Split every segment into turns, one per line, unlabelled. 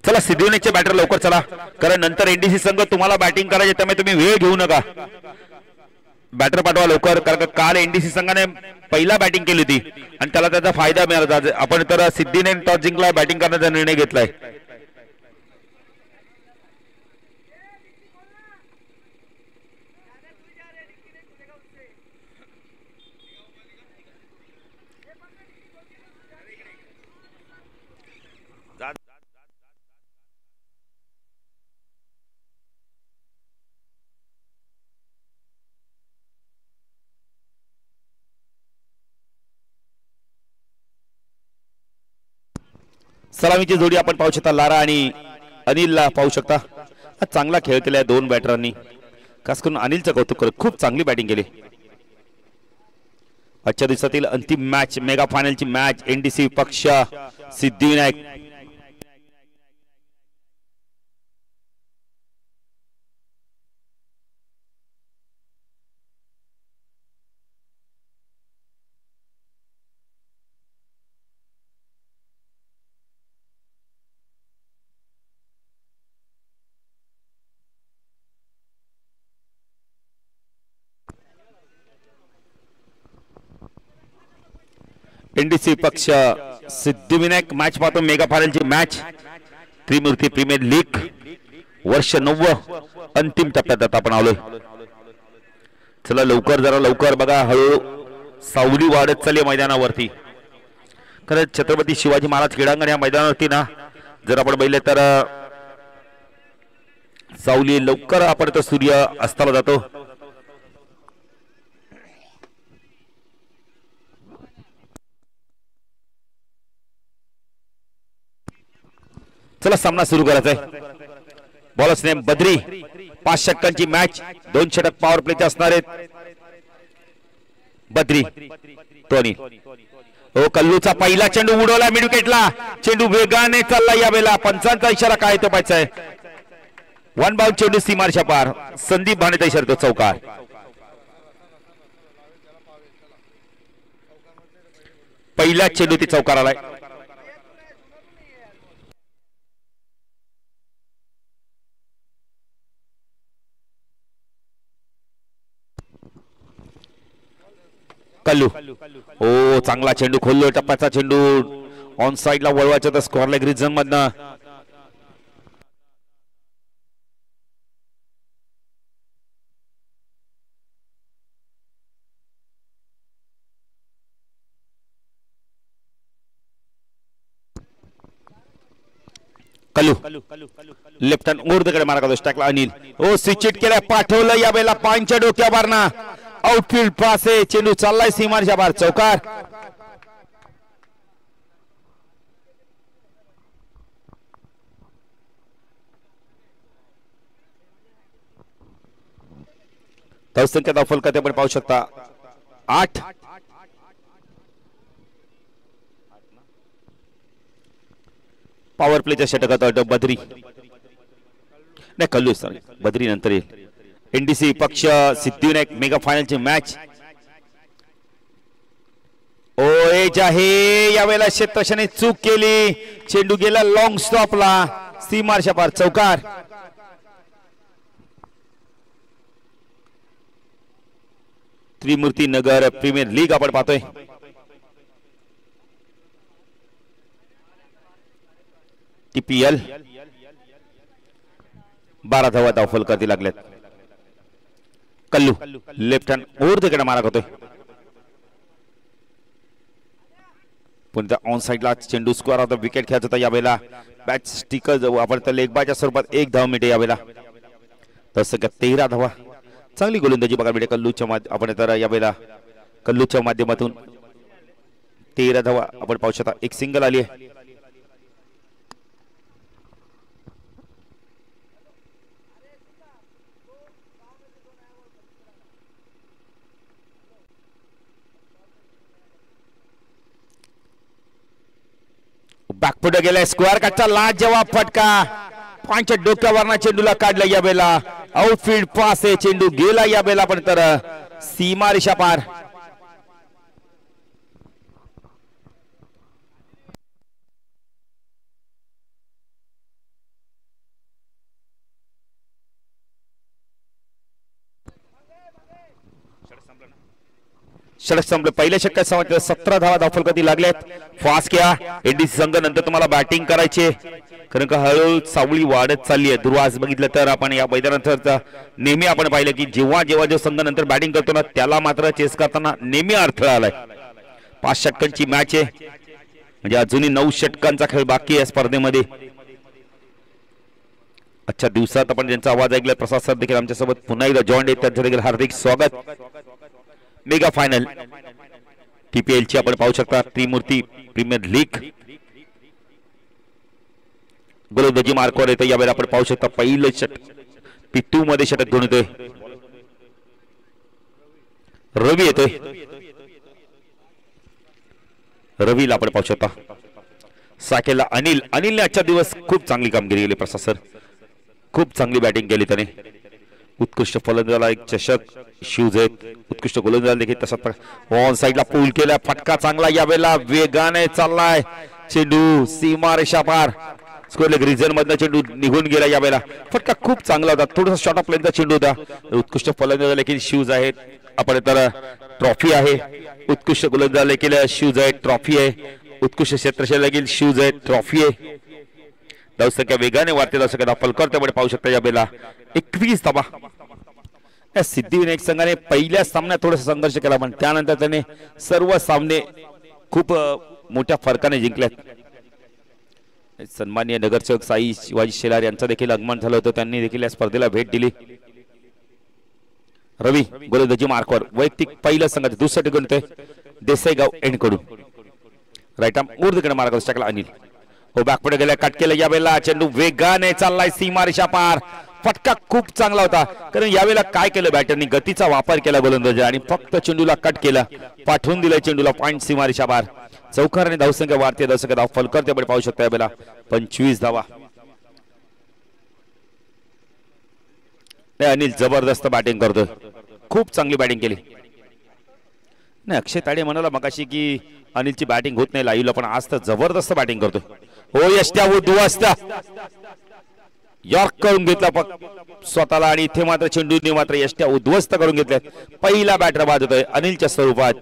चला सिद्धिविनायकचे बॅटर लवकर चला, कारण नंतर एनडीसी संघ तुम्हाला बॅटिंग करायचे, त्यामुळे तुम्ही वेळ घेऊ नका. बॅटर पाठवा लवकर, कारण काल एनडीसी संघाने पहिला बॅटिंग केली होती आणि त्याला त्याचा फायदा मिळाला. आपण तर सिद्धीने टॉस जिंकला, बॅटिंग करण्याचा निर्णय घेतलाय. सलामीची जोडी आपण पाहू शकता, लारा आणि अनिलला पाहू शकता. चांगला खेळ केलाय दोन बॅटरांनी, खास करून अनिलचं कौतुक करत, खूप चांगली बॅटिंग केली. आजच्या दिवसातील अंतिम मॅच, मेगा फायनलची मॅच, एनडीसी पक्ष सिद्धिविनायक. एनडीसी पक्ष सिद्धिविनायक मॅच पाहतो, मेगा फायनलची मॅच, त्रिमूर्ती प्रीमियर लीग वर्ष 9 अंतिम टप्प्यात आपण आलोय. चला लवकर, जरा लवकर बघा, हळू सावली वाढत चालली मैदानावरती. खरंच छत्रपती शिवाजी महाराज क्रीडांगण या मैदानावरती ना, जर आपण बघितले तर सावली लवकर आपण तर सूर्य अस्ताला जातो. चला सामना सुरू करायचा आहे. बॉलर्स नेम बद्री. 5 षटकांची मॅच, 2 षटक पॉवर प्लेचे असणार आहेत. बद्री टोनी, हो कल्लूचा पहिला चेंडू उडवला मिड विकेटला. चेंडू वेगाने चालला यावेळेला. पंचांचा इशारा काय तो पाहायचा आहे. 1 बाउंड चेंडू सीमारच्या पार. संदीप भानेचा इशारा, तो चौकार. पहिला चेंडू ती चौकार आलाय. कल्लू, हो चांगला चेंडू, खोललो टप्प्याचा चेंडू, ऑन साइडला वळवायचा तर स्क्वेअर लेग रिजन मधनं. कल्लू लेफ्ट हँड ऊर्ध्वकडे मारा करतो, स्टॅकला अनिल, हो स्विच केलाय, पाठवलं यावेळेला पांच्या डोक्या बारना. आउटफील्ड पास आहे, चेंडू चाललाय सीमारच्या बाहेर, चौकार. धावसंख्या दाखल करते आपण पाहू शकता 8. पॉवर प्लेच्या षटकात बद्री नाही, कल्लू सॉरी, बद्री नंतर येईल. एनडीसी पक्ष सिद्धिविनायक मेगा फायनलची मॅच. ओ एज आहे यावेळेला, क्षेत्रक्षणे चूक केली, चेंडू गेला लॉंग स्टॉपला, सीमारच्या पार, चौकार. त्रिमूर्ती नगर प्रीमियर लीग आपण पाहतोय. टीपीएल 12 धावा दाखल करती लागल्यात. कल्लू लेफ्ट हँड ऊर्ध्वकडे मारा करतोय. पुन्हा ऑन साइडला चेंडू स्क्वेअर ऑफ द विकेट खेळत होता यावेळेला. बॅट स्टिकर जाऊ आपण तर लेग बायच्या स्वरूपात 1 धाव मिळते यावेळेला. तसं का 13 धावा, चांगली गोलंदाजी बघा मिळते कल्लूच्या आपण तर यावेळेला कल्लूच्या माध्यमातून 13 धावा आपण पाहू शकता. एक सिंगल आली आहे. बॅकफुट गेलाय, स्क्वेअर कटचा लाजवाब फटका, पांच्या डोक्यावरना चेंडूला काढला यावेळेला. आउटफील्ड पास आहे, चेंडू गेला यावेळेला पण तर सीमा रेषा पार. षटक संपले. पहिल्या षटकात 17 धावा धावफलकात लागल्यात. फास्ट घ्या एनडीसी संघ, नंतर तुम्हाला बॅटिंग करायची कारण का हळूहळू सावळी वाढत चालली आहे. दुर्वास बघितलं तर आपण या मैदानानंतर नेहमी आपण पाहिलं की जेव्हा जेव्हा जो संघ नंतर बॅटिंग करतो ना त्याला मात्र चेस करताना नेहमी अडथळा आलाय. 5 षटकांची मॅच आहे म्हणजे अजूनही 9 षटकांचा खेळ बाकी आहे स्पर्धेमध्ये. आजच्या दिवसात आपण ज्यांचा आवाज ऐकला प्रसाद सर देखील आमच्यासोबत पुन्हा एकदा जॉईन आहेत, त्यांचं देखील हार्दिक स्वागत. मेगा फायनल TPL ची आपण पाहू शकता. त्रिमूर्ती प्रीमियर लीग गोलंदाजी मार्कवर येतो. यावेळेला आपण पाहू शकता पहिलं षटक P2 मध्ये षटक घेऊन येतोय रवी येतोय. रवीला आपण पाहू शकता. साकेला अनिलने आजच्या दिवस खूप चांगली कामगिरी केली. प्रसाद सर खूप चांगली बॅटिंग केली त्याने. उत्कृष्ट फलंदाजाला एक चषक शूज आहेत. उत्कृष्ट गोलंदाज देखील तसंच ऑन साइडला पूल केला. फटका चांगला यावेळेला वेगाने चाललाय चेंडू सीमा रेषा पार. स्क्वेअर लेग रिजन मधला चेंडू निघून गेला. यावेळेला फटका खूप चांगला होता. थोडासा शॉर्ट ऑफ लेनचा चेंडू होता. उत्कृष्ट फलंदाज देखील शूज आहेत. आपण तर ट्रॉफी आहे. उत्कृष्ट गोलंदाज देखील शूज आहेत, ट्रॉफी आहे. उत्कृष्ट क्षेत्ररक्षक देखील शूज आहेत, ट्रॉफी आहे. धावसंख्या वेगाने वाढते. धावसंख्या फलकर त्यामुळे पाहू शकता. यावेळेला 21 धावा. या सिद्धिविनायक संघाने पहिल्या सामन्यात थोडासा संघर्ष केला पण त्यानंतर त्याने सर्व सामने खूप मोठ्या फरकाने जिंकल्यात. सन्माननीय नगरसेवक साई शिवाजी शेलार यांचा देखील आगमन झालं होतं. त्यांनी देखील या स्पर्धेला भेट दिली. रवी गोलंदाजी मार्कवर वैयक्तिक पहिलं संघाचं दुसरं टिकून येतोय देसाईगाव एंड कडून. राईट आर्म ऊर्ध्वकडे मार्ग टाकला अनिल. हो बॅक पुढे गेला, कट केलं. यावेळेला चेंडू वेगाने चाललाय सीमा रेषा पार. फटका खूप चांगला होता कारण यावेळेला काय केलं बॅटरनी गतीचा वापर केला गोलंदाज आणि फक्त चेंडूला कट केला, पाठवून दिलं चेंडूला पॉइंट सीमा रेषा पार. चौकाराने धावसंख्या वाढते. धावसंख्या धाव फलकर त्यामुळे पाहू शकता. यावेळेला 25 धावा. अनिल जबरदस्त बॅटिंग करतोय. खूप चांगली बॅटिंग केली. नाही अक्षय ताडे म्हणाला मगाशी की अनिलची बॅटिंग होत नाही लाईव्हला पण आज तर जबरदस्त बॅटिंग करतोय. हो यष्ट्या उद्ध्वस्त यॉर्क करून घेतला स्वतःला आणि इथे मात्र चेंडूने मात्र यष्ट्या उद्ध्वस्त करून घेतल्यात. पहिला बॅटर बाद होतोय अनिलच्या स्वरूपात.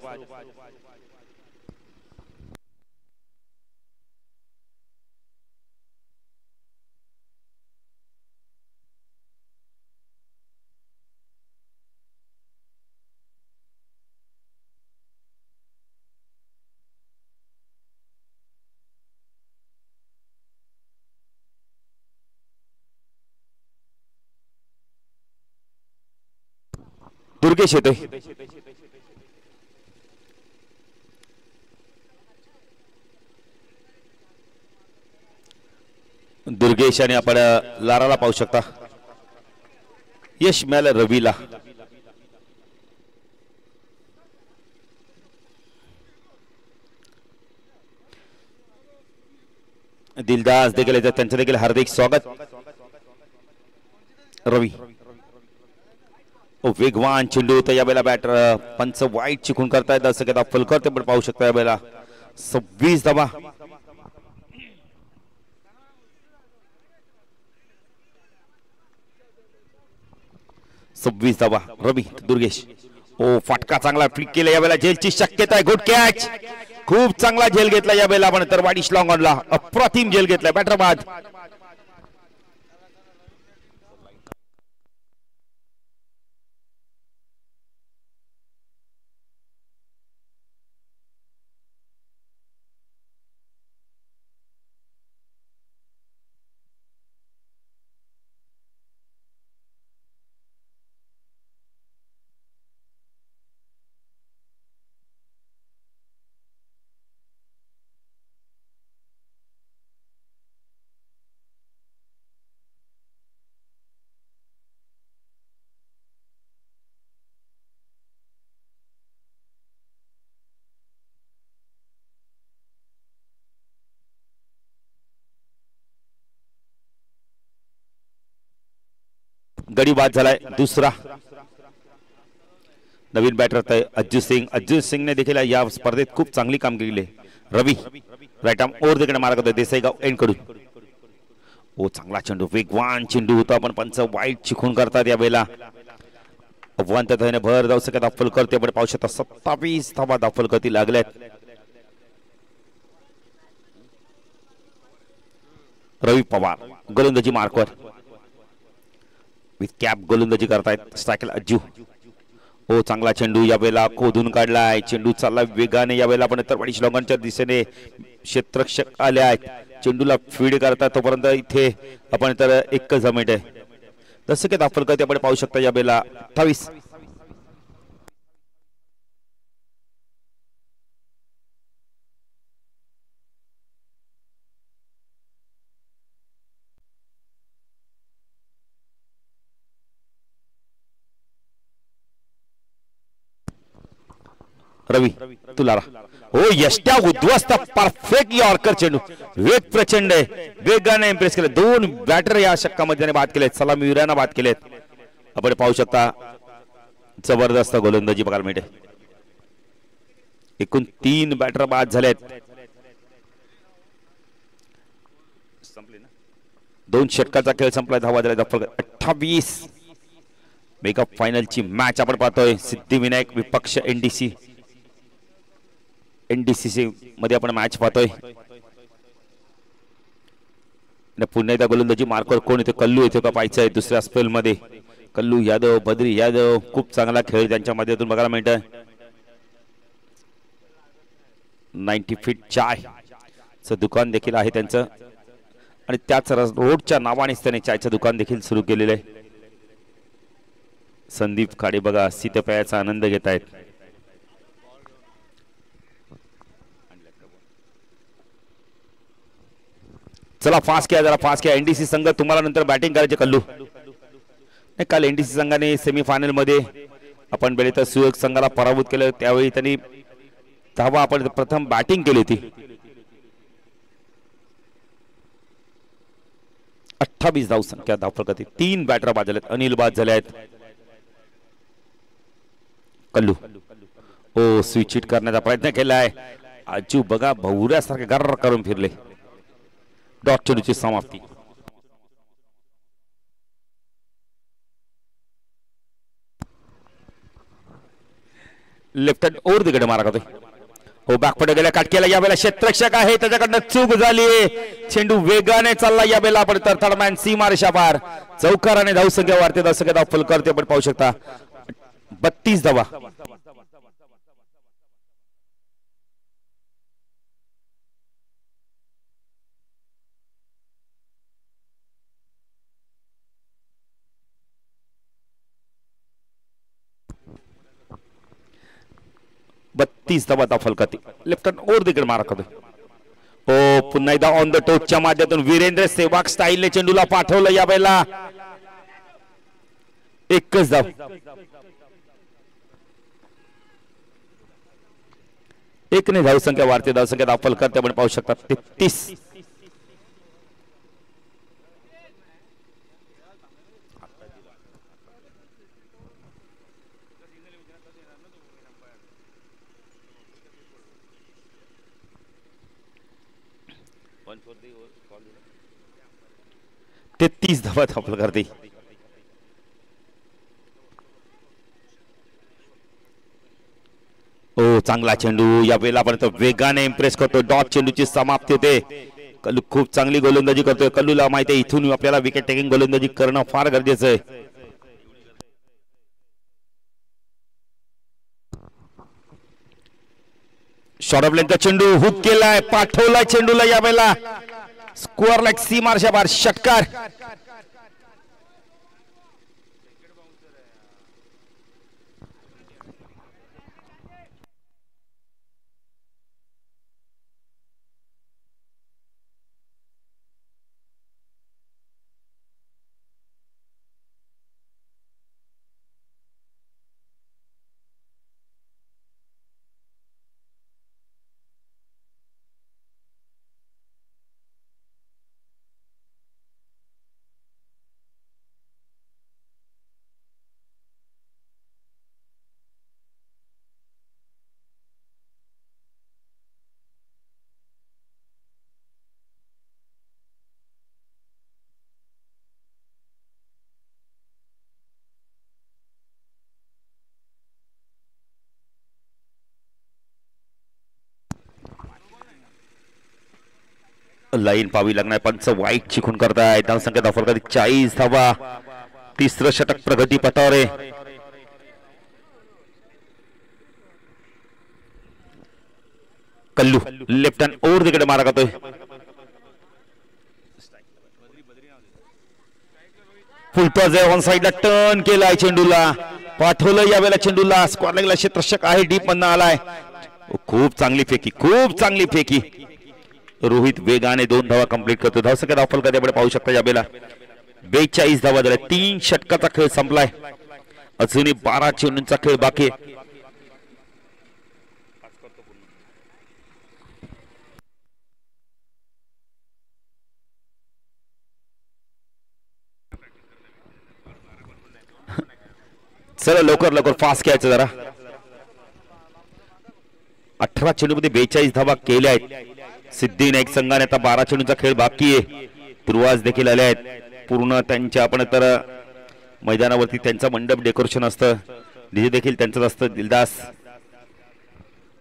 दुर्गेश येतोय. दुर्गेश आणि आपण लाराला पाहू शकता. यश मिळालं रवीला. दिलदास देखील येतात, त्यांचं देखील हार्दिक स्वागत. रवी वेगवान चेंडू होता. यावेळेला बॅटर पंच वाईट चिकून करतायत असं की फलकर ते पण पाहू शकता. यावेळेला 26 धावा. रवी दुर्गेश ओ फटका चांगला फ्लिक केला. यावेळेला झेलची शक्यता आहे. Good catch. खूप चांगला झेल घेतला यावेळेला आपण तर वाडीश लॉंग ऑनला अप्रतिम झेल घेतला. बॅटर बाद. गडी बाद झालाय. दुसरा नवीन बॅटर अज्जू सिंगने देखील या स्पर्धेत खूप चांगली कामगिरी केली. रवी राईट आर्म ओव्हर तिकडे मारा करतोय देसाईगाव एंड कडून. ओ चांगला चेंडू वेगवान चेंडू होता पण पंच वाईट चिखून करतात. यावेळेला अफवांतने भर जाऊ शकत दाखल करते पण पाहू शकता 27 धावा दाखल करती लागल्यात. रवी पवार गोलंदाजी मार्कवर विथ कॅप गोलंदाजी करतायत. स्ट्रायकला अज्जू. हो चांगला चेंडू यावेळेला खोदून काढलाय. चेंडू चालला वेगाने यावेळेला पण तर वाडीश लोकांच्या दिशेने क्षेत्ररक्षक आले आहेत. चेंडूला फीड करतात तोपर्यंत इथे आपण तर एकच जमेट आहे. जसं की दाखल करते आपण पाहू शकता यावेळेला 28. रवी तुलारा. हो यष्ट्या उद्ध्वस्त परफेक्ट यॉर्कर चेंडू. वेग प्रचंड आहे. वेगाने इम्प्रेस केले. 2 बॅटर या षटकामध्ये बाद केलेत. सलामी वीरांना बाद केलेत. आपण पाहू शकता जबरदस्त गोलंदाजी बघायला मिळते. एकूण 3 बॅटर बाद झालेत. 2 षटकाचा खेळ संपला. धावा झाल्या 28. मेगा फायनलची मॅच आपण पाहतोय. सिद्धिविनायक विपक्ष एनडीसीसी मध्ये आपण मॅच पाहतोय. पुन्हा एकदा गोलंदाजी मार्कवर कोण येतो? कल्लू येतो का पाहायचंय दुसऱ्या स्पेल मध्ये. कल्लू यादव, बद्री यादव खूप चांगला खेळ त्यांच्या माध्यमातून बघायला मिळतोय. 90 फीट चायचं दुकान देखील आहे त्यांचं आणि त्याच रोडच्या नावानेच त्याने चायचं दुकान देखील सुरू केलेलं आहे. संदीप खाडे बघा शीतपेयाचा आनंद घेत आहेत. चला फास्ट किया, जरा फास्ट किया. एनडीसी संघ तुम्हाला नंतर बॅटिंग करायचे. कल्लू नाही, काल एनडीसी संघाने सेमीफायनल मध्ये आपण बेले तर सुयोग संघाला पराभूत केलं. त्यावेळी त्यांनी धावा आपण प्रथम बॅटिंग केली होती. 28 धाव संख्या धावफलक 3 बॅटर बाद झालेत. अनिल बाद झाले आहेत. कल्लू ओ स्विच हिट करण्याचा प्रयत्न केलाय. आजू बघा भवऱ्यासारखे गर्र करून फिरले. डॉट चेंडूची समाप्ती. लेफ्ट हँड ओव्हर तिकडे मारा करतोय. हो बॅकपडे गेल्या काटकेला. यावेळेला क्षेत्ररक्षक आहे त्याच्याकडनं चूक झाली. चेंडू वेगाने चालला. यावेळेला आपण थर्डमॅन सीमा रेषा पार. चौकाराने धाव संख्या वाढते. धाव दाखल करते आपण पाहू शकता 32 धावा. फलकाती लेफ्ट हँड ओव्हर तिकडे मारा करतोय. हो पुन्हा एकदा ऑन द टोचच्या माध्यमातून वीरेंद्र सेवाग स्टाईलने चेंडूला पाठवलं. यावेळेला एकच धाव. एकने धाव संख्या वाढते. धाव संख्या दाखल करते आपण पाहू शकता 33. ते 30 धावा दाखल करते. ओ चांगला चेंडू. या वेळेला आपण वेगाने इम्प्रेस करतो. डॉट चेंडूची समाप्ती होते. कल्लू खूप चांगली गोलंदाजी करतोय. कल्लूला माहिती आहे इथून आपल्याला विकेट टेकिंग गोलंदाजी करणं फार गरजेचं आहे. शॉर्ट ऑफ लेंथचा चेंडू हुक केलाय. पाठवलाय चेंडूला. यावेळेला स्कोअर लाईक सीमारशा बार षटकार. लाईन पावी लागणार पंच वाईट चिकून करताय धावसंख्या धावफलक 40 धावा तिसरं षटक प्रगती पथावर आहे कल्लू लेफ्ट हँड ओव्हर तिकडे मारा करतोय फुलटॉस ऑन साइडला टर्न केलाय चेंडूला पाठवलं यावेळेला चेंडूला स्क्वेअर लेगला क्षेत्ररक्षक आहे डीप मधनं आलाय खूप चांगली फेकी रोहित वेगाने 2 धावा कंप्लीट करतो धावसंख्या धावफलक त्याकडे पाहू शकता यावेळेला 42 धावा झाल्या 3 षटकाचा खेळ संपलाय अजूनही 12 चेंडूंचा खेळ बाकी आहे चला लवकर फास्ट खेळायचं जरा 18 चेंडूमध्ये 42 धावा केल्या आहेत सिद्धिविनायक संघाने आता 12 चेंडूंचा खेळ बाकी आहे पूर्वाज देखील आले आहेत पूर्ण त्यांच्या आपण तर मैदानावरती त्यांचं मंडप डेकोरेशन असतं डीजे देखील त्यांचं असतं दिलदास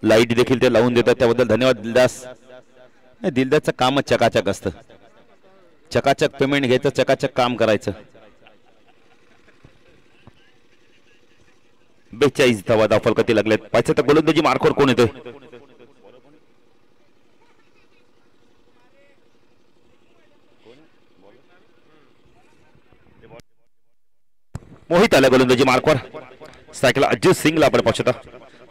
लाईट देखील ते लावून देतात त्याबद्दल धन्यवाद दिलदास दिलदासचं कामच चकाचक असतं चकाचक पेमेंट घ्यायचं चकाचक काम करायचं 42 धावा धावफलकाती लागलेत पाहिजे तर गोलंदाजी मार्कवर कोण येतोय मोहित आला गोलंदाजी मार्कवर सायकल अजित सिंगला आपण पाहू शकता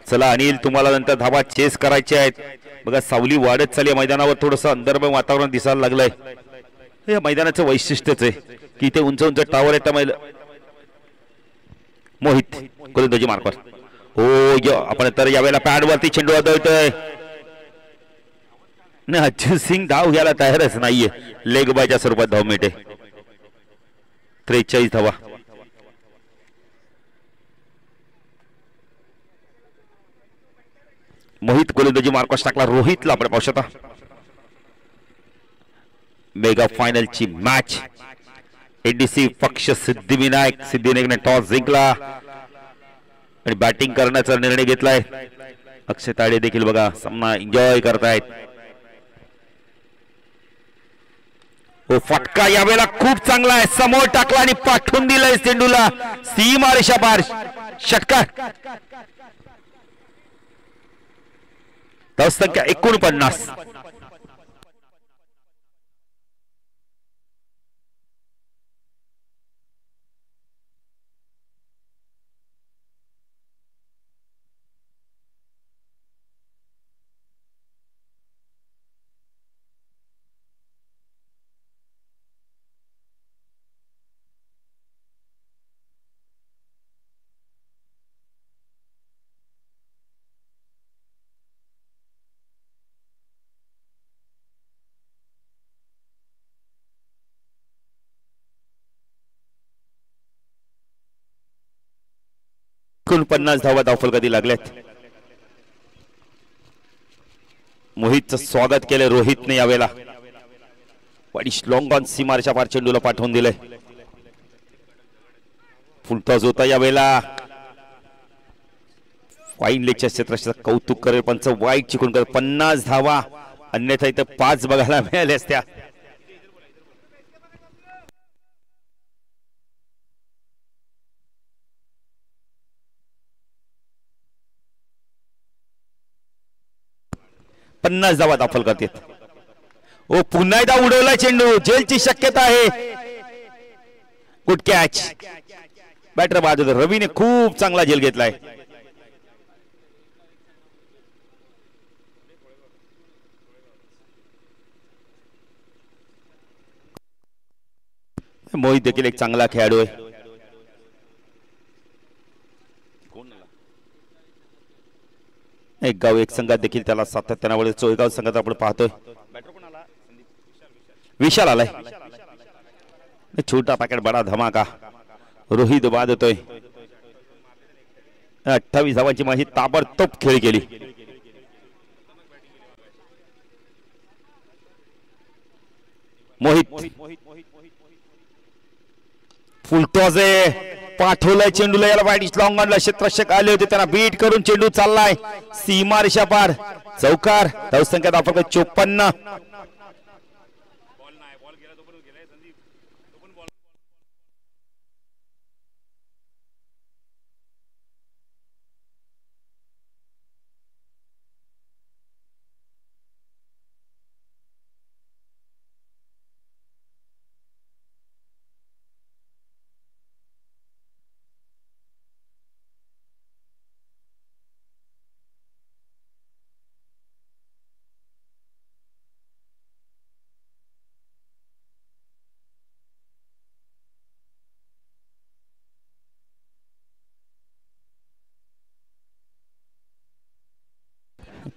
चला अनिल तुम्हाला नंतर धावा चेस करायचे आहेत बघा सावली वाढत चालली मैदानावर थोडंसं अंधरमय वातावरण दिसायला लागलंय हे मैदानाचं वैशिष्ट्यच आहे की इथे उंच उंच टावर आहेत मोहित गोलंदाजी मार्कवर हो आपण तर यावेळेला पॅड वरती चेंडू आदळतोय ना अजित सिंग धाव घ्यायला तयारच नाहीये लेग बायच्या स्वरूपात धाव मिळते 43 धावा मोहित गोलंदाजी मार्कवर टाकला रोहितला आपण पाहू शकता मेगा फायनलची मॅच एडीसी पक्ष सिद्धिविनायकने टॉस जिंकला आणि बॅटिंग करण्याचा निर्णय घेतलाय अक्षय ताडे देखील बघा सामना एन्जॉय करतायत हो फटका यावेळेला खूप चांगला आहे समोर टाकला आणि पाठवून दिलाय चेंडूला सीमा रेषा पार षटकार धावसंख्या 49 49 धावा धावफलकाती लागल्यात मोहितचं स्वागत केलं रोहितने यावेळेला वाईश लॉंग ऑन सीमारच्या पार चेंडूला पाठवून दिलंय फुलटॉस होता यावेळेला फाईन लेगच्या क्षेत्राचं कौतुक करेल पंच वाईट चिकून कर 50 धावा अन्यथा इथं 5 बघायला मिळाल्या असत्या पन्नास धावा धावफलकात ओ पुन्हा एकदा उडवला चेंडू जेलची शक्यता आहे गुड कॅच बॅटर बाद होता रवीने खूप चांगला झेल घेतलाय मोहित देखील एक चांगला खेळाडू आहे एक गाव एक संघात देखील त्याला सातत्याने वळत चोळगाव संघात आपण पाहतोय विशाल आलाय छोटा पॅकेट बडा धमाका रोहित बाद होतोय 28 धावांची माझी ताबडतोब खेळ केली मोहित फुलटॉस पाठवलाय चेंडूला याला वाईट लॉंग ऑनला क्षेत्ररक्षक आले होते त्यांना बीट करून चेंडू चाललाय सीमा रेषा पार चौकार धावसंख्या धावफलक 54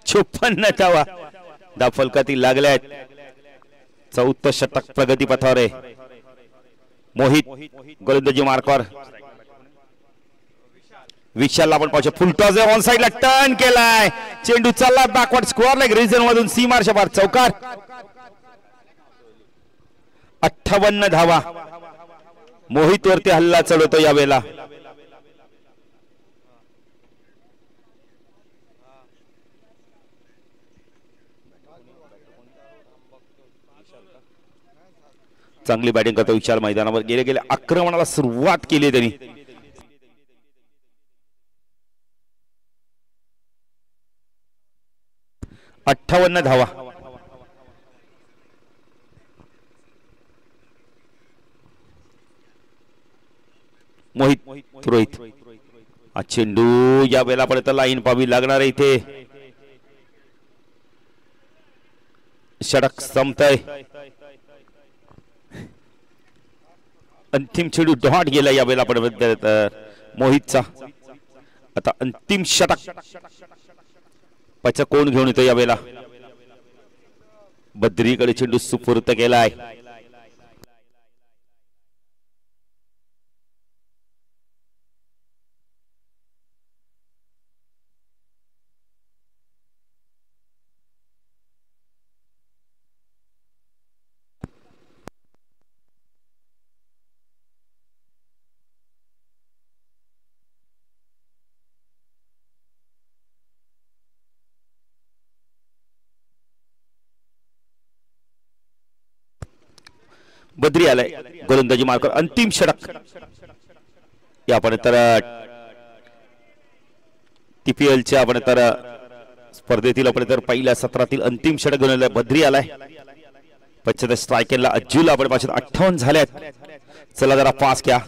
54 धावा धावफलकातील लागल्या आहेत. 4थं षटक प्रगतीपथावर आहे. मोहित गोलंदाजी मार्कवर. विशालला आपण पाहू फुल टॉस ऑन साइडला टर्न केलाय. चेंडू चालला बॅकवर्ड स्क्वेअर लेग रिजन मधून सीमारच्या बाहेर चौकार. 58 धावा. मोहित वरती हल्ला चढवतो यावेळेला. चांगली बॅटिंग करतो विशाल मैदानावर. गेले आक्रमणाला सुरुवात केली त्यांनी. अठ्ठावन्न धावा. मोहित रोहित हा चेंडू या वेळेला पण लाईन पाहावी लागणार आहे. इथे षटक संपतय. अंतिम चेंडू डॉट गेला या वेळेला पण मोहितचा. आता अंतिम षटक पाचा कोण घेऊन येतो यावेळेला. बद्रीकडे चेंडू सुपूर्त केलाय. बद्री आलाय गोलंदाजी मार्कर. अंतिम षटक या आपण तर टीपीएलच्या आपण तर स्पर्धेतील आपण तर पहिल्या सत्रातील अंतिम षटक घेऊन बद्री आलाय. 75 स्ट्रायकरला अज्जूला आपण 58 झाल्यात. चला जरा पास घ्या.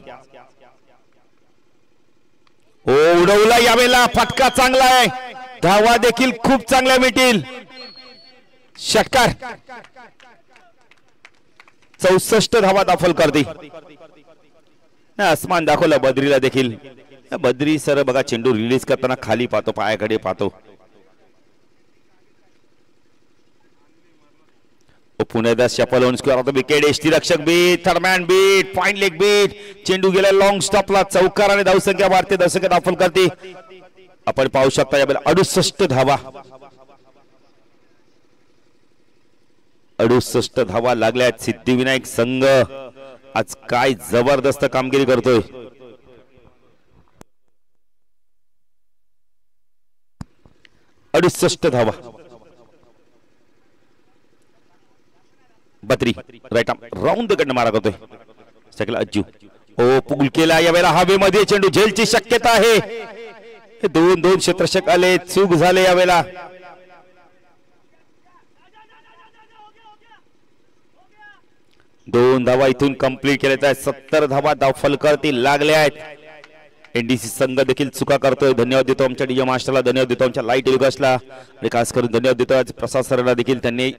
उडवला यावेळेला. फटका चांगला आहे. धावा देखील खूप चांगल्या मिळतील. षटकार 64 धावा दाखल करते. आसमान दाखवलं बद्रीला देखील. बद्री सर बघा चेंडू रिलीज करताना खाली पाहतो, पायाकडे पाहतो. पुण्यादा शपल स्क्वेअर विकेट. एष्टी रक्षक beat, third man beat, fine leg beat. चेंडू गेला लॉंग स्टॉपला. चौकार आणि धावसंख्या वाढते. धावसंख्या दाखल करते. आपण पाहू शकता यावेळेला 68 धावा. 68 धावा लागल्यात. सिद्धिविनायक संघ आज काय जबरदस्त कामगिरी करतोय. धावा. बद्री राईट आर्म राऊंड कडनं मारा करतोय. सगळा अज्जू पुल केला यावेळेला. हवेमध्ये चेंडू झेलची शक्यता आहे. दोन क्षेत्ररक्षक आले. चूक झाले यावेळेला. दोन धावा इथून कंप्लीट केल्या. 70 धावा धावफलकातील लागल्या आहेत. एनडीसी संघ देखील चुका करतोय. धन्यवाद देतो आमच्या डीजे मास्टरला, धन्यवाद देतो आमच्या लाईट युगासला आणि खास करून धन्यवाद देतो आज प्रसाद सरला देखील. त्यांनी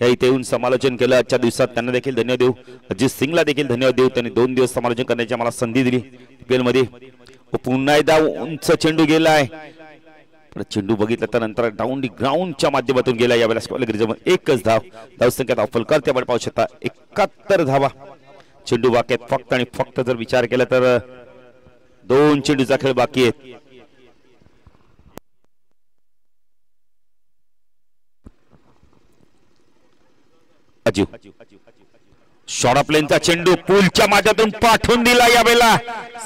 या इथे येऊन समालोचन केलं आजच्या दिवसात. त्यांना देखील धन्यवाद देऊ. अजित सिंगला देखील धन्यवाद देऊ. त्यांनी 2 दिवस समालोचन करण्याची आम्हाला संधी दिली पीएल मध्ये. पुन्हा एकदा उंच चेंडू गेलाय. चेंडू बघितला तर नंतर डाऊन ग्राउंडच्या माध्यमातून गेला यावेळेला. एकच धावसंख्या धावफलकार आपण पाहू शकता. 71 धावा. चेंडू बाकी आहेत फक्त आणि फक्त. जर विचार केला तर 2 चेंडूचा खेळ बाकी आहेत. अजू शॉर्ट प्लेनचा चेंडू पूलच्या माध्यमातून पाठवून दिला यावेळेला.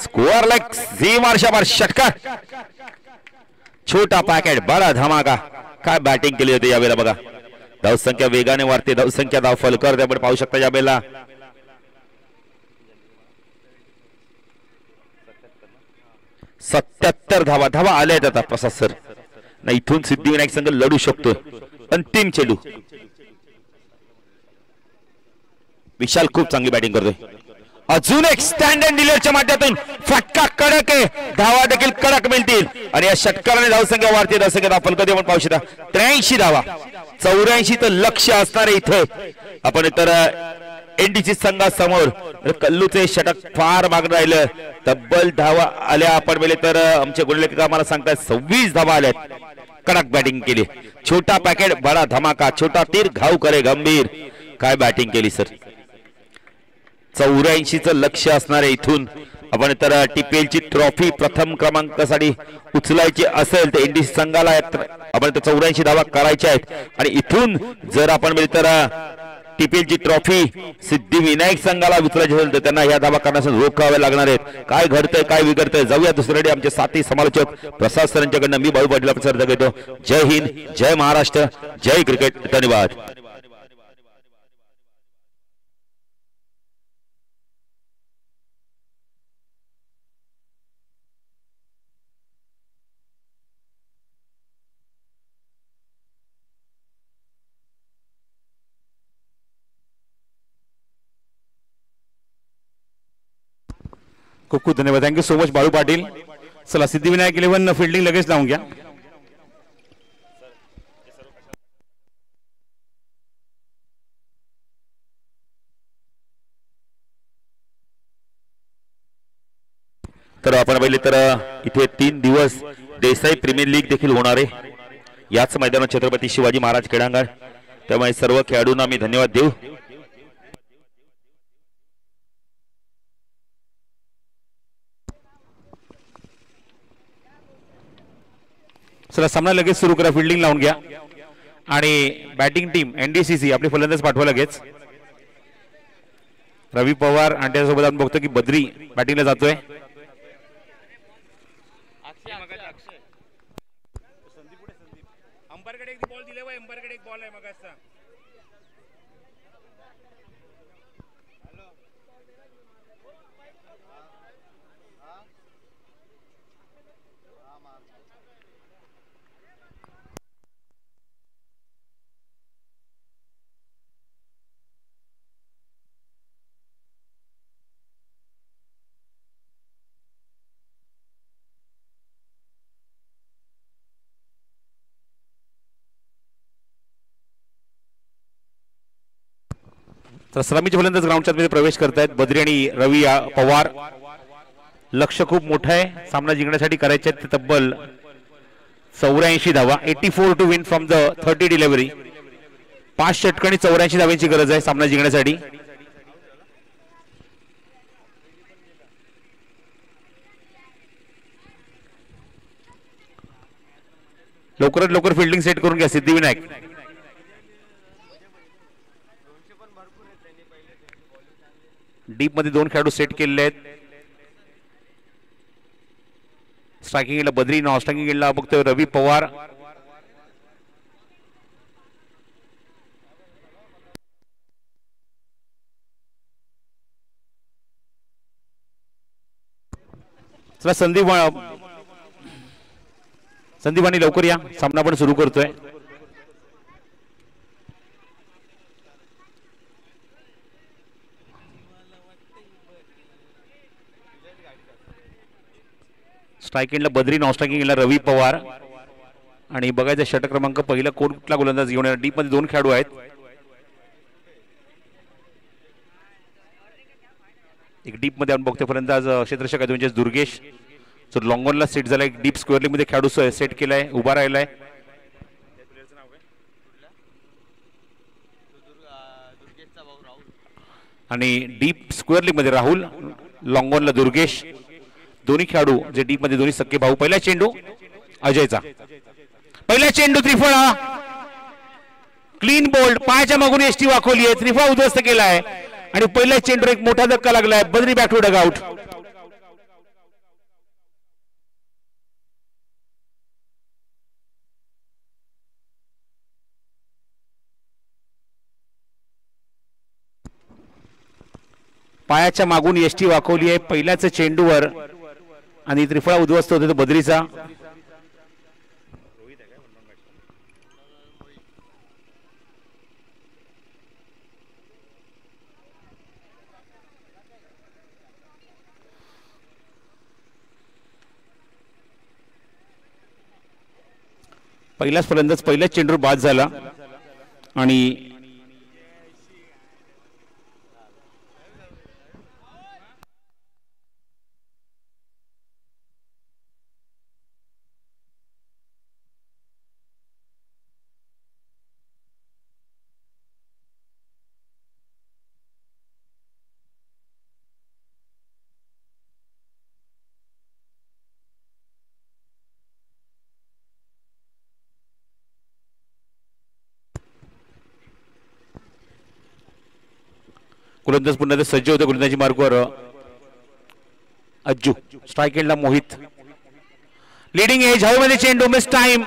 स्कोअर लाईक झी मार्शाबार. षटकार. छोटा पॅकेट बडा धमाका. काय बॅटिंग केली होती यावेळेला बघा. धावसंख्या वेगाने वाढते. धावसंख्या धावफलकर आपण पाहू शकता यावेळेला. 77 धावा आल्या आता प्रसाद सर. नाही इथून सिद्धिविनायक संघ लढू शकतो. अंतिम चेंडू. विशाल खूप चांगली बॅटिंग करतोय. अजून एक स्टँड अँड डिलिव्हरीच्या माध्यमातून फटका कडक आहे. धावा देखील कडक मिळतील आणि या षटकाराने धावसंख्या वाढते. धावसंख्या धावफलकात आपण पाहू शकता 83 धावा. 84 तर लक्ष असणार आहे इथे. आपण तर एनडीसी संघासमोर कल्लूचे षटक फार मागं राहिलं. तब्बल धावा आल्या आपण वेळे तर आमचे गुणलेखक आम्हाला सांगतात 26 धावा आल्यात. कडक बॅटिंग केली. छोटा पॅकेट बडा धमाका, छोटा तीर घाव करे गंभीर. काय बॅटिंग केली सर. 84चं लक्ष असणार आहे. इथून आपण तर टीपीएलची ट्रॉफी प्रथम क्रमांकासाठी उचलायची असेल तर एनडीसी संघाला आपण 84 धावा करायच्या आहेत. आणि इथून जर आपण म्हणजे तर टीपीएलची ट्रॉफी सिद्धिविनायक संघाला उचलायची असेल तर त्यांना या धावा करण्यासाठी रोखावे लागणार आहेत. काय घडतंय काय बिघडतंय जाऊया दुसरीकडे. आमचे साथी समालोचक प्रसाद सरांच्याकडनं मी बाळू पाटील सर घेतो. जय हिंद, जय महाराष्ट्र, जय क्रिकेट. धन्यवाद.
खूप खूप धन्यवाद. Thank you so much Balu Patil. चला सिद्धिविनायक 11 फिल्डिंग लगेच लावून घ्या.
तर आपण पाहिले तर इथे 3 दिवस देसाई प्रीमियर लीग देखील होणार आहे याच मैदानात छत्रपती शिवाजी महाराज क्रीडांगण. त्यामुळे सर्व खेळाडूंना मी धन्यवाद देऊ.
चला सामना लगेच सुरू करा. फिल्डिंग लावून घ्या आणि बॅटिंग टीम एनडीसीसी आपले फलंदाज पाठवा लगेच. रवी पवार आणि त्यासोबत आपण बघतो की बद्री बॅटिंगला जातोय. अंपायरकडे एक बॉल दिले, अंपायरकडे एक बॉल आहे मगाचा. तर सलामीचे फलंदाज ग्राउंडच्या मध्ये प्रवेश करतायत. बद्री आणि रवी पवार. लक्ष खूप मोठं आहे. सामना जिंकण्यासाठी करायचे आहेत ते तब्बल 84 धावा. 84 to win from the 30 delivery. 5 षटकांनी 84 धाव्यांची गरज आहे सामना जिंकण्यासाठी. लवकरात लवकर फिल्डिंग सेट करून घ्या सिद्धिविनायक. डीप मध्ये 2 खेळाडू सेट केलेले आहेत. स्ट्रायकिंगला बद्री, नॉन स्ट्रायकिंगला बघतोय रवी पवार. चला संदीपानी लवकर या. सामना पण सुरू करतोय. स्ट्रायकिंगला बद्री, नॉन स्ट्रायकिंगला रवी पवार. आणि बघायचं षटक क्रमांक पहिला कुठला गोलंदाज घेऊन येणार. डीप मध्ये 2 खेळाडू आहेत. एक डीप मध्ये आपण बघतोय फलंदाज क्षेत्ररक्षक म्हणजे दुर्गेश जो लॉंगॉनला सेट झाला. एक डीप स्क्वेअर मध्ये खेळाडू सेट केलाय, उभा राहिलाय. आणि डीप स्क्वेअर मध्ये राहुल, लॉंगॉनला दुर्गेश. दोन्ही खेळाडू जे डीप मध्ये दोन्ही सख्खे भाऊ. पहिला चेंडू अजयचा. पहिला चेंडू त्रिफळा. Clean bowled. पायाच्या मागून एसटी वाकवली आहे. त्रिफळा उद्ध्वस्त केलाय आणि पहिल्या चेंडूवर एक मोठा धक्का लागलाय. बद्री बॅक टू डग आउट. पायाच्या मागून एसटी वाकवली आहे पहिल्याच चेंडूवर आणि त्रिफळा उद्ध्वस्त होतो बद्रीचा. पहिलाच फलंदाज पहिल्याच चेंडूवर बाद झाला आणि गोलंदाज पुन्हा एकदा सज्ज होते गोलंदाजी मार्गावर. अज्जू स्ट्राईक एंडला मोहित. लीडिंग एज हवेमध्ये चेंडू मिस टाइम.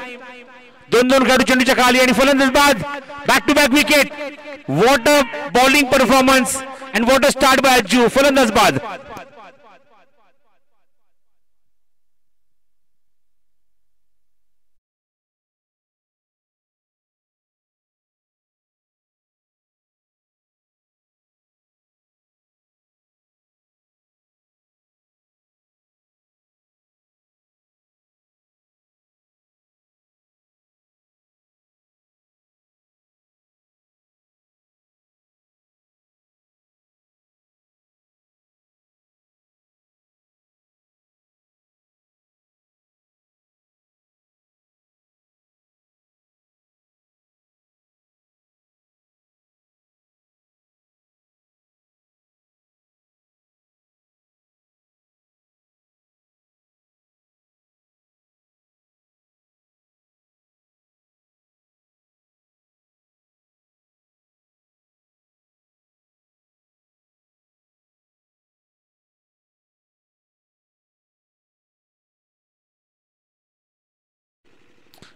दोन दोन खेळाडू चेंडूच्या खाली आणि फलंदाज बाद. Back to back wicket. What a bowling performance and what a start by Ajju. फलंदाज बाद.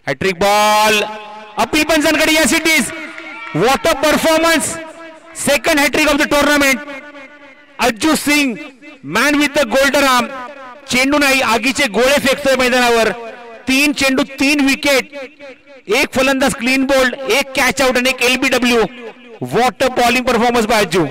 Hattrick ball. अपील पंचांकडे yes it is. What a performance. Second hattrick of the tournament. Ajju Singh man with the golden arm. चेंडू नाही आगीचे गोळे फेकतोय मैदानावर. 3 चेंडू 3 wicket. एक फलंदाज क्लीन बोल्ड, एक कॅच आउट आणि एक LBW. What a bowling performance by Ajju.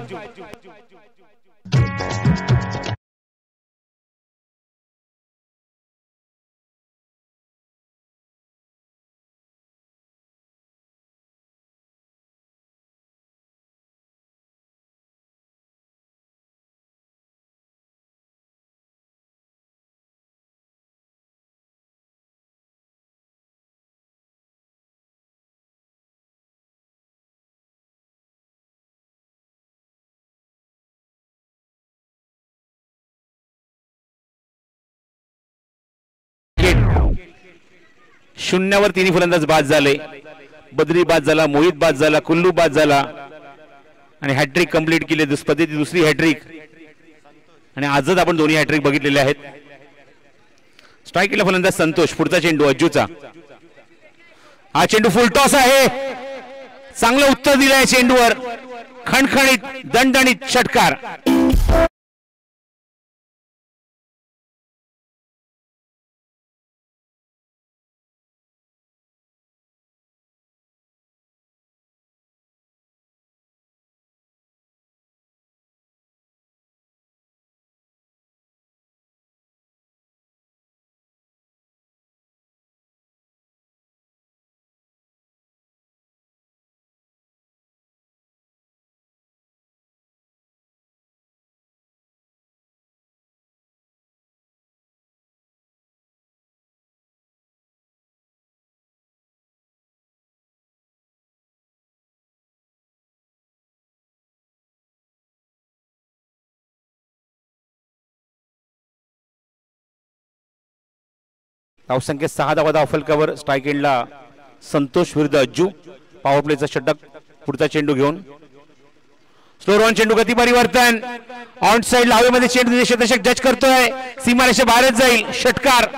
शून्यावर तिन्ही फलंदाज बाद झाले. बद्री बाद झाला, मोहित बाद झाला, कुल्लू बाद झाला आणि हॅट्रिक कंप्लीट केली. दुसरी हॅट्रिक आणि आजच आपण दोन्ही हॅट्रिक बघितलेले आहेत. स्ट्राईक केला फलंदाज संतोष. पुढचा चेंडू अज्जूचा. हा चेंडू फुल टॉस आहे. चांगलं उत्तर दिलंय चेंडूवर. खणखणीत दणदणीत षटकार. धावसंख्या 6 धावा धावफलकावर. स्ट्राईक एंडला संतोष विरुद्ध अज्जू. पॉवर प्लेचा षटक. पुढचा चेंडू घेऊन स्लोर ऑन चेंडू. गती परिवर्तन. ऑन साइड हवेमध्ये चेंडू शतक जज करतोय. सीमारेषे बाहेरच जाईल. षटकार.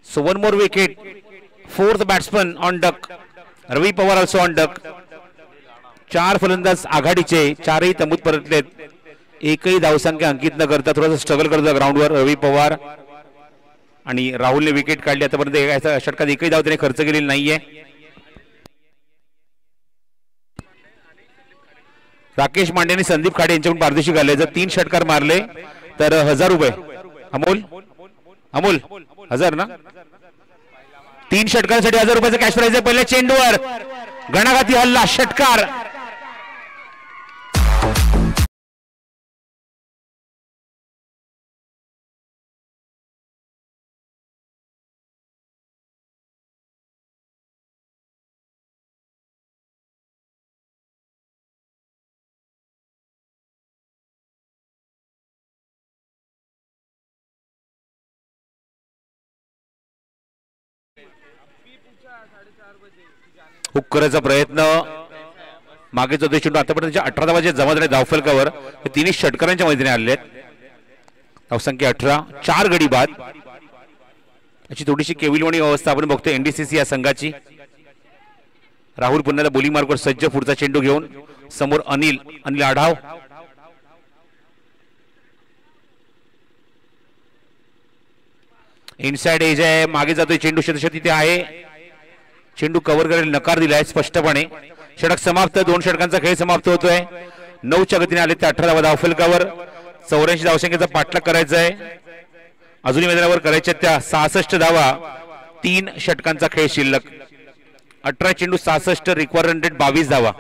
So one more wicket. Fourth batsman on duck. Ravi Pawar also on duck. 4 फलंदाज आघाडीचे, 4ही तंबूत परतलेत. एकही धावसंख्या अंकित न करता थोडासा स्ट्रगल करतो ग्राउंडवर रवी पवार आणि राहुलने विकेट काढली. आतापर्यंत षटकात एकही धाव त्याने खर्च केलेली नाहीये. राकेश मांडे आणि संदीप खाडे यांच्याकडून पारदर्शी घालले. जर 3 षटकार मारले तर 1000 रुपये. अमोल अमोल 1000 ना. 3 षटकांसाठी 1000 रुपयाचा कॅश प्राइज आहे. पहिल्या चेंडूवर घणाघाती हल्ला, षटकार. हुक करायचा प्रयत्न. मागे जो चेंडू आतापर्यंत 18 धावांचे जमा झाले धावफलकावर. तिन्ही षटकारांच्या मैदानी आले आहेत. धावसंख्या 18, 4 गडी बाद. अशी थोडीशी केविलवाणी अवस्था आपण बघतोय एनडीसीसी या संघाची. राहुल पुन्हा बोलिंग मार्कवर सज्ज. पुढचा चेंडू घेऊन समोर अनिल आढाव. इनसाइड एज आहे. मागे जातोय चेंडू. शतशत इथे आहे. चेंडू कव्हर करायला नकार दिलाय स्पष्टपणे. षटक समाप्त. 2 षटकांचा खेळ समाप्त होतोय. 9च्या गतीने आले ते 18 धावा धावफलकावर. 84 धावसंख्येचा पाठलाग करायचा आहे. अजूनही मैदानावर करायच्या त्या 66 धावा. 3 षटकांचा खेळ शिल्लक. 18 चेंडू 66, रिक्वायर रन रेट 22 धावा.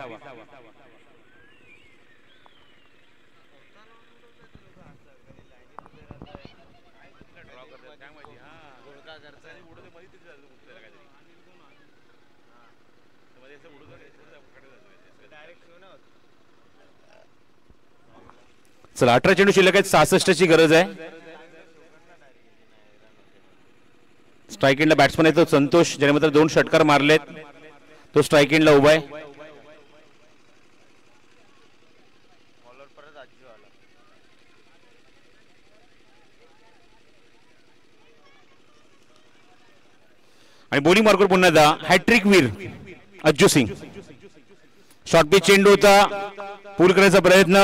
चला 18 चेंडू शिल्लक आहेत. 66 ची गरज आहे. स्ट्राइक एंडला बॅट्समन आहे तो संतोष, ज्याने मात्र 2 षटकार मारलेत. तो स्ट्राइक एंडला उभा आहे. आणि बॉलिंग मार्कवर पुन्हा एकदा हॅट्रिक वीर अज्जू सिंग. शॉर्ट पिच चेंडू होता. पूल करायचा प्रयत्न.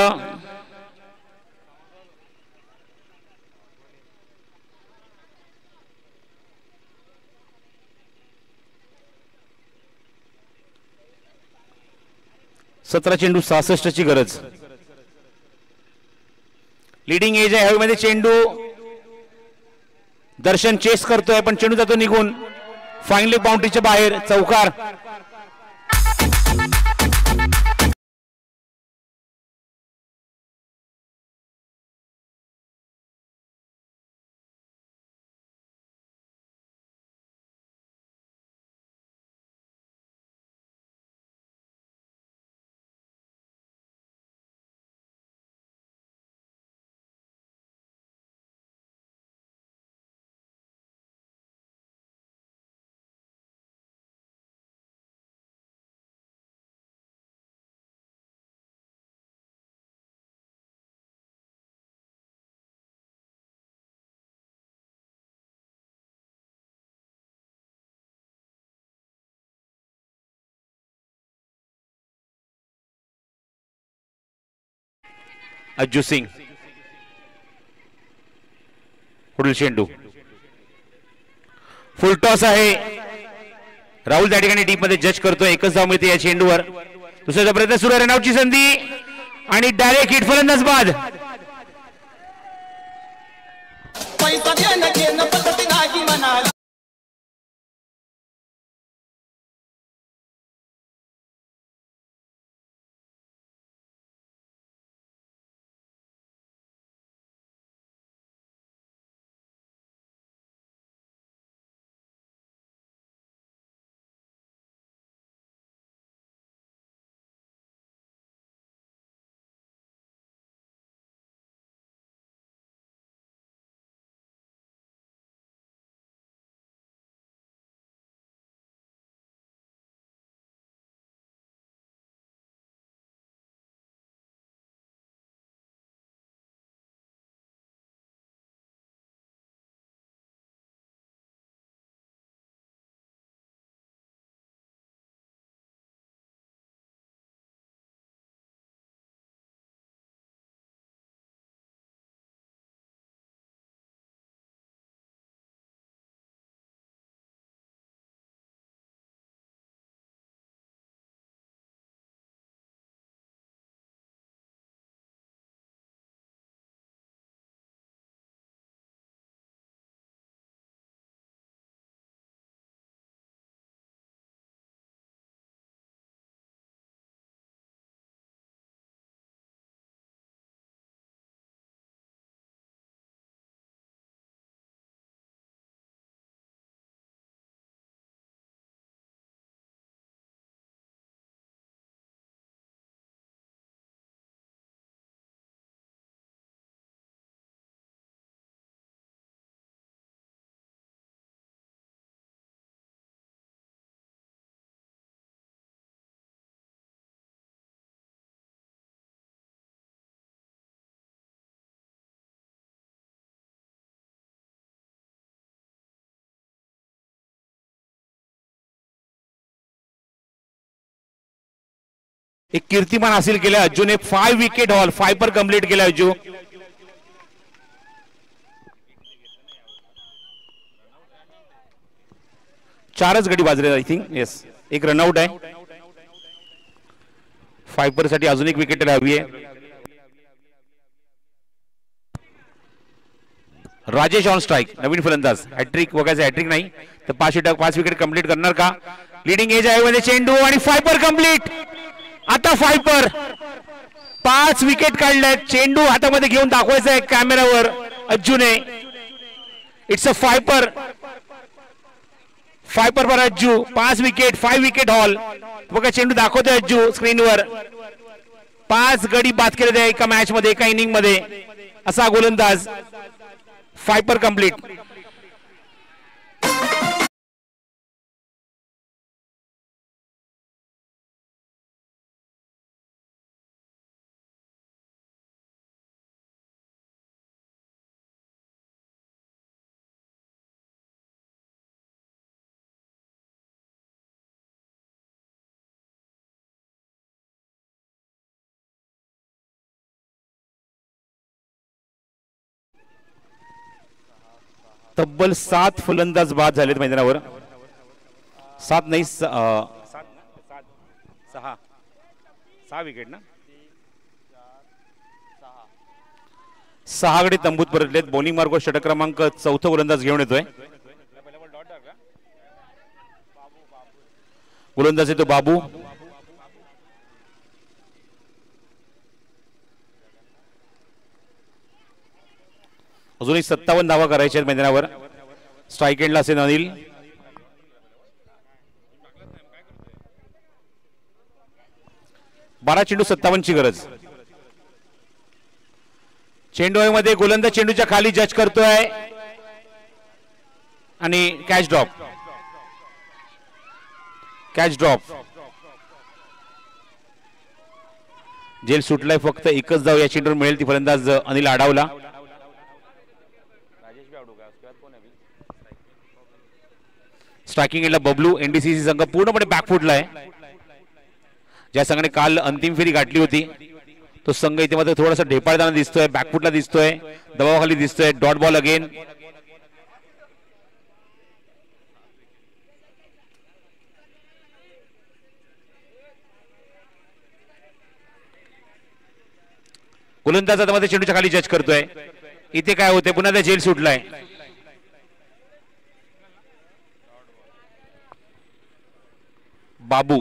सतरा चेंडू 66 ची गरज. लिडिंग एज आहे हवेमध्ये चेंडू. दर्शन चेस करतोय पण चेंडू जातो निघून. फायनली बाउंड्रीच्या बाहेर. चौकार. अज्जू सिंग. पुढील चेंडू फुल टॉस आहे. राहुल त्या ठिकाणी डीप मध्ये जज करतोय. एकच धाव मिळते या चेंडूवर. दुसऱ्या प्रयत्न सुरू आहे. रनआउटची संधी आणि डायरेक्ट हिट. फलंदाज बाद. एक कीर्तिमान हासिल केलं अज्जूने. 5 विकेट हॉल, 5 पर कंप्लीट केला अज्जू. चारच गडी बाजरे आय थिंक. येस, एक रनआउट आहे. 5 पर साठी अजून एक विकेट हवी आहे. राजेश ऑन स्ट्राइक, नवीन फलंदाज. हॅट्रिक वगैरे, हॅट्रिक नाही तर 5 विकेट कंप्लीट करणार का? लीडिंग एज आहे मध्ये चेंडू आणि 5 पर कंप्लीट. आता 5 पर 5 विकेट काढल्यात. चेंडू हातामध्ये घेऊन दाखवायचा आहे कॅमेरावर अज्जूने. It's a 5 for. 5 for Ajju. 5 wicket, 5 wicket haul. बघा चेंडू दाखवतोय अज्जू स्क्रीनवर. 5 गडी बाद केले एका मॅच मध्ये, एका इनिंग मध्ये. असा गोलंदाज. 5 पर कंप्लीट. तब्बल 7 फलंदाज बाद झालेत मैदानावर. 7 नाही, 6 विकेट ना. 6 गडी तंबूत परतलेत. बॉलिंग मार्ग षटक क्रमांक 4 गोलंदाज घेऊन येतोय. गोलंदाज येतो बाबू. अजूनही 57 धावा करायच्या आहेत मैदानावर. स्ट्राईक एंडला असेल अनिल. बारा चेंडू 57 ची गरज. चेंडू मध्ये गोलंदाज चेंडूच्या खाली जज करतोय आणि कॅच ड्रॉप. Catch drop. जेल सुटलाय. फक्त एकच धाव या चेंडूवर मिळेल ती फलंदाज अनिल आडावला. स्ट्रायकिंग एंडला बबलू. एनडीसीसी संघ पूर्णपणे बॅकफुटला आहे. ज्या संघाने काल अंतिम फेरी गाठली होती तो संघ इथे मात्र थोडासा ढेपाळताना दिसतोय, बॅकफुटला दिसतोय, दबावाखाली दिसतोय. Dot ball again. गोलंदाज आता मध्ये चेंडूच्या खाली जज करतोय. इथे काय होते? पुन्हा त्या जेल सुटलाय. बाबू.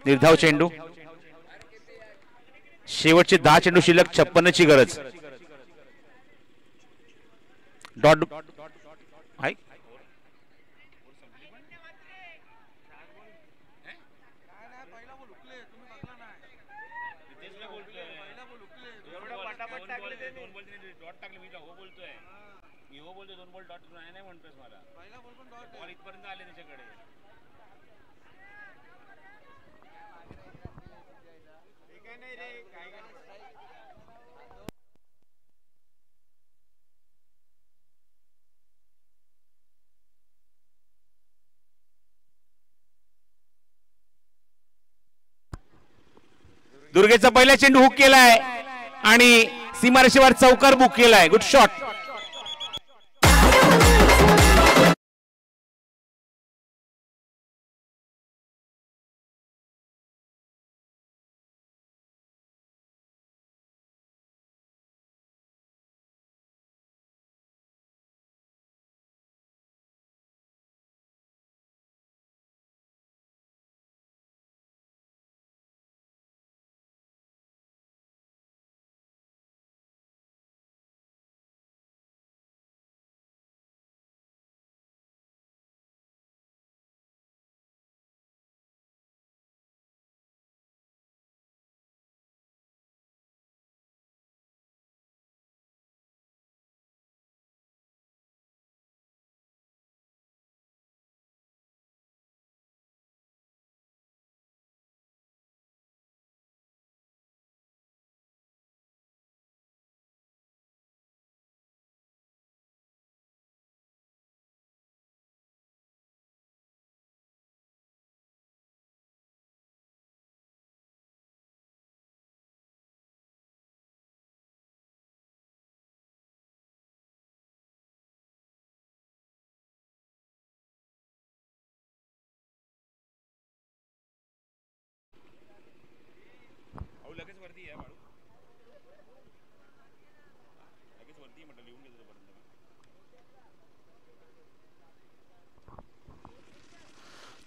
निर्धाव चेंडू. शेवटचे 10 चेंडू शिल्लक. 56 ची गरज. डॉट आहे. दुर्गेचा पहिला चेंडू हुक केलाय आणि सीमारेषेवर चौकार बुक केलाय. Good shot.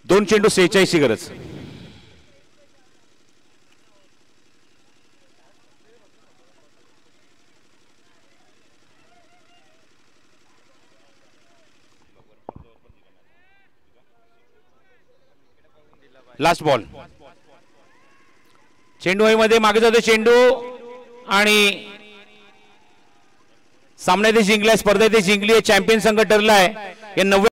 दोन चेंडू 46 ची गरज. Last ball. चेंडू मध्ये मागे जातो चेंडू आणि सामना ते जिंकलाय, स्पर्धा ते जिंकली आहे, चॅम्पियन संघ ठरलाय. या 90